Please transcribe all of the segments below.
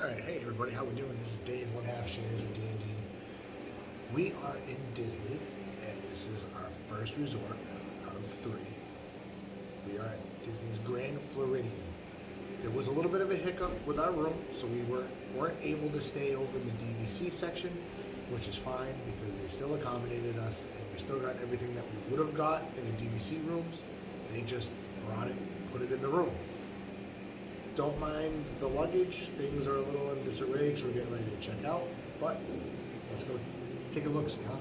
Alright, hey everybody, how we doing? This is Dave, one half Shenanigans with D&D. We are in Disney, and this is our first resort out of 3. We are at Disney's Grand Floridian. There was a little bit of a hiccup with our room, so we weren't able to stay over in the DVC section, which is fine because they still accommodated us, and we still got everything that we would have got in the DVC rooms. They just brought it and put it in the room. Don't mind the luggage. Things are a little in disarray because we're getting ready to check out, but let's go take a look, see, huh?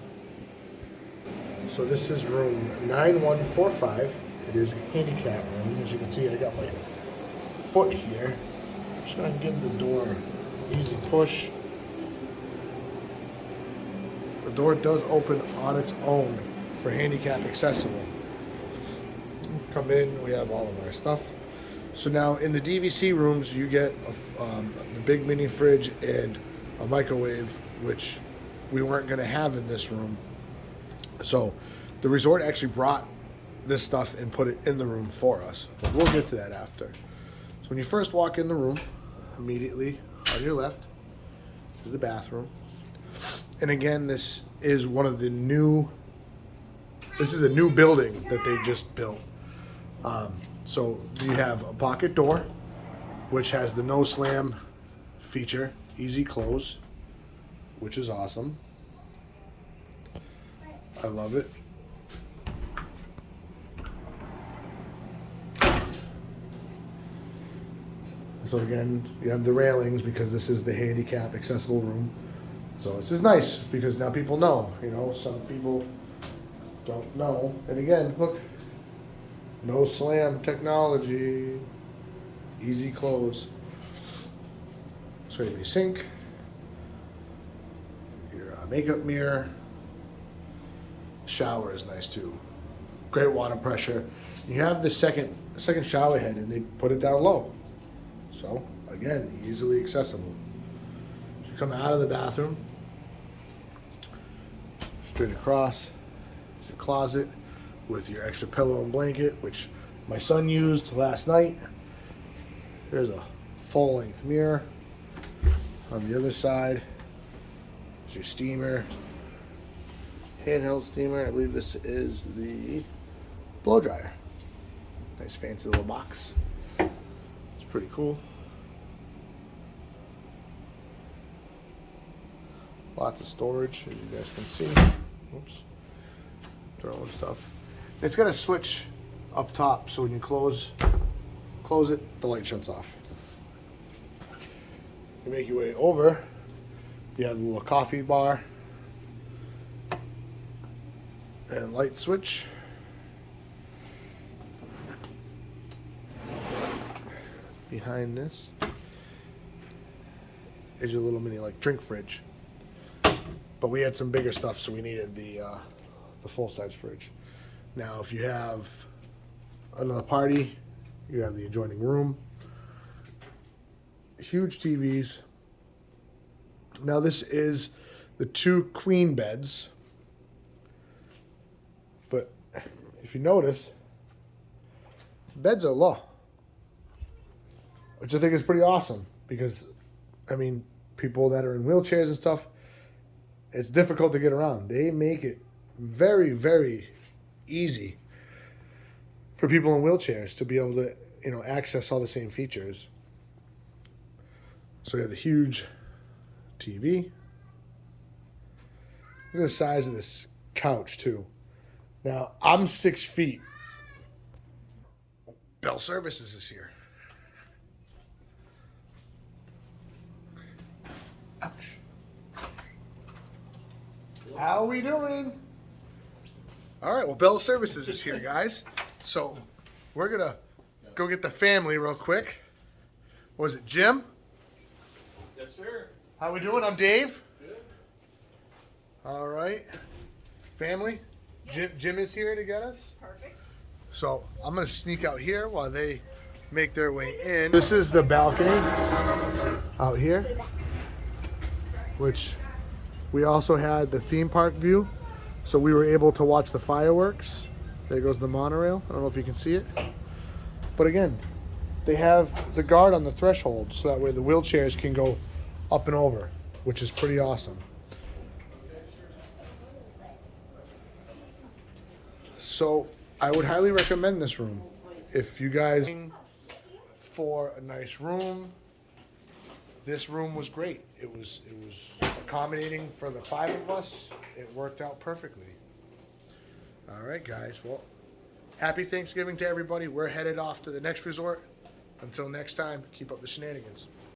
So this is room 9145. It is a handicap room. As you can see, I got my foot here. I'm just going to give the door an easy push. The door does open on its own for handicap accessible. Come in, we have all of our stuff. So now in the DVC rooms, you get the big mini fridge and a microwave, which we weren't going to have in this room. So the resort actually brought this stuff and put it in the room for us. But we'll get to that after. So when you first walk in the room, immediately on your left is the bathroom. And again, this is a new building that they just built. So you have a pocket door, which has the no slam feature, easy close, which is awesome. I love it. So again, you have the railings because this is the handicap accessible room. So this is nice because now people know, some people don't know. And again, look. No slam technology, easy close. So you have your sink, your makeup mirror. Shower is nice too. Great water pressure. You have the second shower head, and they put it down low. So again, easily accessible. You come out of the bathroom, straight across is your closet with your extra pillow and blanket, which my son used last night. There's a full-length mirror. On the other side is your steamer. Handheld steamer. I believe this is the blow dryer. Nice fancy little box. It's pretty cool. Lots of storage, as you guys can see. Oops. Throwing stuff. It's got a switch up top, so when you close it, the light shuts off. You make your way over, you have a little coffee bar and light switch. Behind this is your little mini drink fridge. But we had some bigger stuff, so we needed the full-size fridge. Now, if you have another party, you have the adjoining room. Huge TVs. Now, this is the 2 queen beds. But if you notice, beds are low, which I think is pretty awesome because, people that are in wheelchairs and stuff, it's difficult to get around. They make it very, very easy for people in wheelchairs to be able to, access all the same features. So you have the huge TV. Look at the size of this couch too. Now I'm 6 feet. Bell Services is here. Ouch. How are we doing? All right, well, Bell Services is here, guys. So we're going to go get the family real quick. What was it, Jim? Yes, sir. How we doing? I'm Dave. Good. All right. Family? Yes. Jim is here to get us. Perfect. So I'm going to sneak out here while they make their way in. This is the balcony out here, which we also had the theme park view. So we were able to watch the fireworks. There goes the monorail. I don't know if you can see it. But again, they have the guard on the threshold, so that way the wheelchairs can go up and over, which is pretty awesome. So I would highly recommend this room. If you guys for a nice room, this room was great. It was accommodating for the 5 of us. It worked out perfectly. All right, guys. Well, happy Thanksgiving to everybody. We're headed off to the next resort. Until next time, keep up the shenanigans.